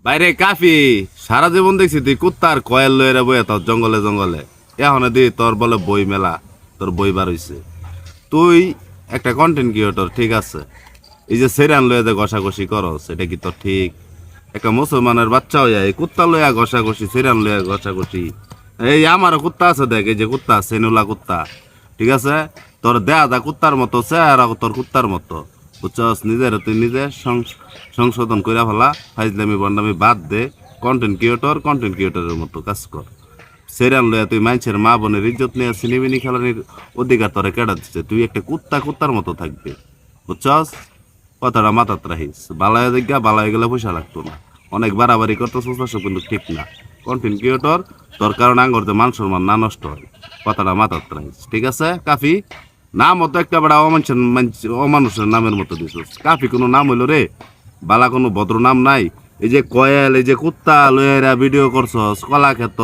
বাইরে কাফি সারা জীবন দেখছি তুই কুত্তার কয়েল লয়ে বইয়া তোর জঙ্গলে জঙ্গলে এখন দি তোর বলে বই মেলা তোর বই বার হইছে তুই একটা কন্টেন্ট ক্রিয়েটর ঠিক আছে এই যে সেরান লয়ে যে ঘষাঘষি করস এটা কি তোর ঠিক একটা মুসলমানের বাচ্চা হইয়া এই কুত্তা লইয়া ঘষাঘষি সেরান লইয়া ঘষাঘষি এই আমারও কুত্তা আছে দেখ এই যে কুত্তা সেনুলা কুত্তা ঠিক আছে তোর দেয়া দা কুত্তার মতো চেহারা তোর কুত্তার মতো বুঝছস নিজের তুই নিজে সংশোধন কইরা ফেলা ফাইজলামি বন্ডামি বাদ দে কন্টেন্ট ক্রিয়েটরের মতো কাজ কর সেরান লইয়া তুই মানুষের মা বোনের ইজ্জত নিয়ে সিনেমিনি খেলানির অধিকার তোরে কেডা দিচ্ছে তুই একটা কুত্তার মতো থাকবে বুঝছস কথাটা মাথাত রাখিস বালায় দেখা বালায় গেলে পয়সা লাগতো না অনেক বাড়াবাড়ি করতেছিস না কিন্তু ঠিক না কন্টেন্ট ক্রিয়েটর তোর কারণে আঙ্গর যে মান সম্মান না নষ্ট হয় কথাটা মাথাত রাখিস ঠিক আছে কাফি নাম হতো একটা বড় অমানুষের নামের মতো দিছিস কাফি কোনো নাম হইলো রে বালা কোনো ভদ্র নাম নাই এই যে কয়েল এই যে কুত্তা লয়েরা ভিডিও করছস কলা ক্ষেত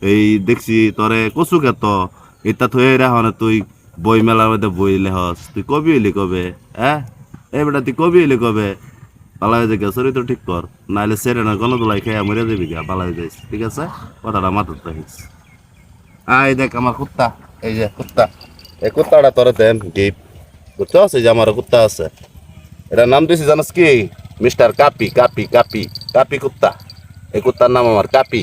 এই দেখছি তোরে কচু ক্ষেত এটা থয়ে রাখনে তুই বই মেলার মধ্যে বই লেহস তুই কবি হইলি কবে হ্যাঁ এই বেটা তুই কবি হইলি কবে পালাই দেখে চরিত্র ঠিক কর নাহলে সেরে না গণদোলাই খেয়ে মরে যাবি গা পালাই যাইস ঠিক আছে কথাটা মাথাত রাখিস এই দেখ আমার কুত্তা এই যে কুত্তা এই কুত্তাটা তোরে দেন গিফট বুঝছস এই যে আমার কুত্তা আছে এটার নাম দিয়েছি জানাস কি মিস্টার কাপি কাপি কাপি কাপি কুত্তা এই কুত্তার নাম আমার কাপি